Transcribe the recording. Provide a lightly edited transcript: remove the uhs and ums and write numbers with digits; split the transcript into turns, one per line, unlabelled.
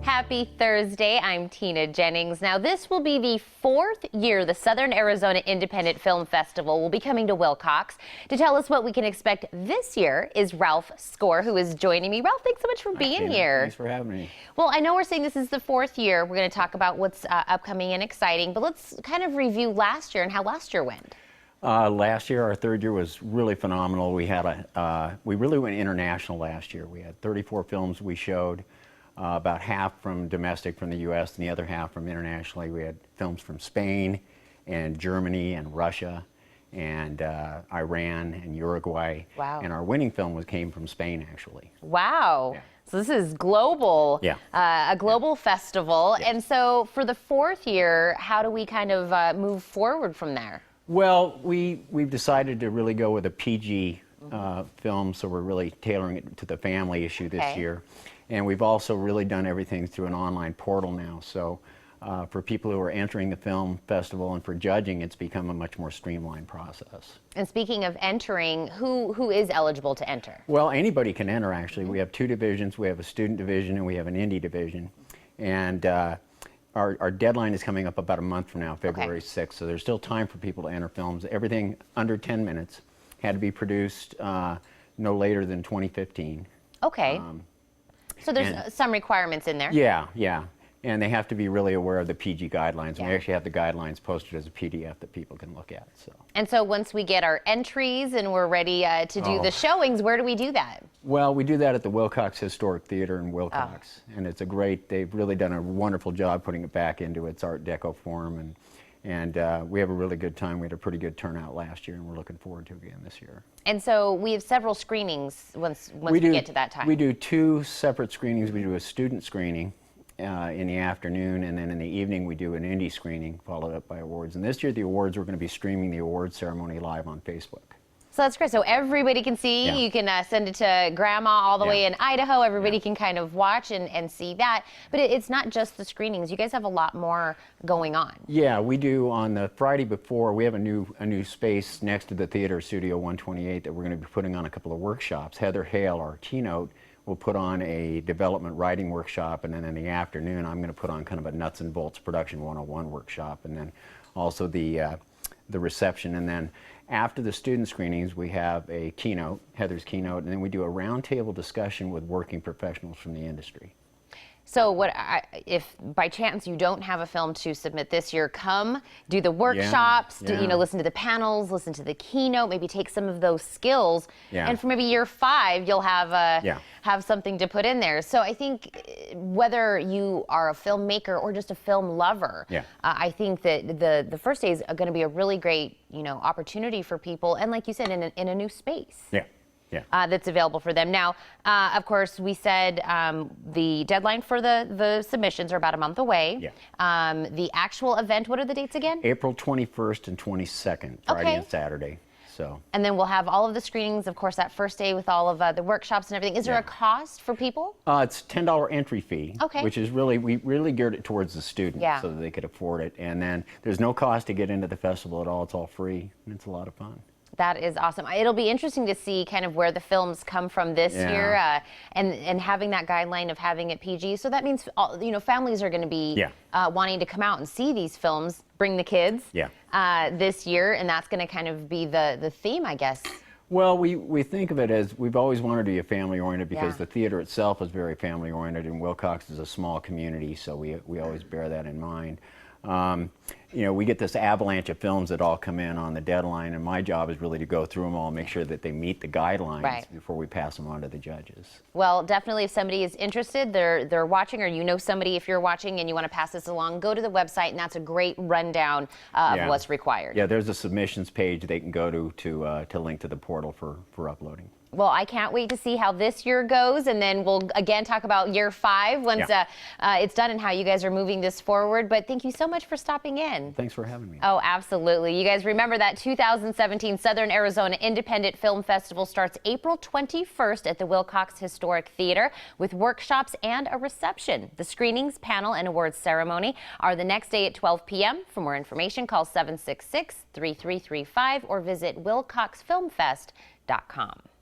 Happy Thursday. I'm Tina Jennings. Now, this will be the fourth year the Southern Arizona Independent Film Festival will be coming to Wilcox. To tell us what we can expect this year is Ralph Score, who is joining me. Ralph, thanks so much for being here.
Thanks for having me.
Well, I know we're saying this is the fourth year. We're going to talk about what's upcoming and exciting, but let's kind of review last year and how last year went.
Last year, our third year, was really phenomenal. We really went international last year. We had 34 films we showed. About half from domestic from the U.S. and the other half from internationally. We had films from Spain and Germany and Russia and Iran and Uruguay.
Wow.
And our winning film came from Spain, actually.
Wow.
Yeah.
So this is global, a global festival.
Yeah.
And so for the fourth year, how do we kind of move forward from there?
Well, we've decided to really go with a PG film, so we're really tailoring it to the family issue this year. And we've also really done everything through an online portal now. So for people who are entering the film festival and for judging, it's become a much more streamlined process.
And speaking of entering, who is eligible to enter?
Well, anybody can enter, actually. We have two divisions. We have a student division and we have an indie division. And our deadline is coming up about a month from now, February 6th. So there's still time for people to enter films. Everything under 10 minutes had to be produced no later than 2015.
Okay. So there's some requirements in there.
Yeah. And they have to be really aware of the PG guidelines.
Yeah.
We actually have the guidelines posted as a PDF that people can look at. So.
And so once we get our entries and we're ready to do the showings, where do we do that?
Well, we do that at the Wilcox Historic Theater in Wilcox. And it's they've really done a wonderful job putting it back into its Art Deco form. And we have a really good time. We had a pretty good turnout last year, and we're looking forward to it again this year.
And so we have several screenings once we get to that time.
We do two separate screenings. We do a student screening in the afternoon, and then in the evening we do an indie screening followed up by awards. And this year the awards, we're going to be streaming the awards ceremony live on Facebook.
So that's great. So everybody can see.
Yeah.
You can send it to Grandma all the way in Idaho. Everybody can kind of watch and see that. But it's not just the screenings. You guys have a lot more going on.
Yeah, we do. On the Friday before, we have a new space next to the theater, Studio 128, that we're going to be putting on a couple of workshops. Heather Hale, our keynote, will put on a development writing workshop, and then in the afternoon I'm going to put on kind of a nuts and bolts production 101 workshop, and then also the reception. And then after the student screenings, we have a keynote, Heather's keynote, and then we do a roundtable discussion with working professionals from the industry.
So if by chance you don't have a film to submit this year, come do the workshops, listen to the panels, listen to the keynote, maybe take some of those skills, and for maybe year 5 you'll have something to put in there. So I think whether you are a filmmaker or just a film lover, I think that the first day is going to be a really great opportunity for people, and like you said, in a new space. That's available for them. Now, of course, we said the deadline for the submissions are about a month away. The actual event, what are the dates again? April
21st and 22nd, Friday and Saturday. So.
And then we'll have all of the screenings, of course, that first day with all of the workshops and everything. Is there a cost for people?
It's $10 entry fee, which is we really geared it towards the students so that they could afford it. And then there's no cost to get into the festival at all. It's all free, and it's a lot of fun.
That is awesome. It'll be interesting to see kind of where the films come from this year, and having that guideline of having it PG. So that means families are going to be wanting to come out and see these films, bring the kids this year, and that's going to kind of be the theme, I guess.
Well, we think of it as we've always wanted to be a family-oriented because the theater itself is very family-oriented, and Wilcox is a small community, so we always bear that in mind. We get this avalanche of films that all come in on the deadline, and my job is really to go through them all and make sure that they meet the guidelines before we pass them on to the judges. Well,
definitely if somebody is interested, they're watching, or somebody if you're watching and you want to pass this along, go to the website, and that's a great rundown of what's required.
Yeah, there's a submissions page they can go to link to the portal for uploading.
Well, I can't wait to see how this year goes, and then we'll again talk about year 5 once it's done and how you guys are moving this forward. But thank you so much for stopping in.
Thanks for having me.
Oh, absolutely. You guys remember that 2017 Southern Arizona Independent Film Festival starts April 21st at the Wilcox Historic Theater with workshops and a reception. The screenings, panel, and awards ceremony are the next day at 12 p.m. For more information, call 766-3335 or visit wilcoxfilmfest.com.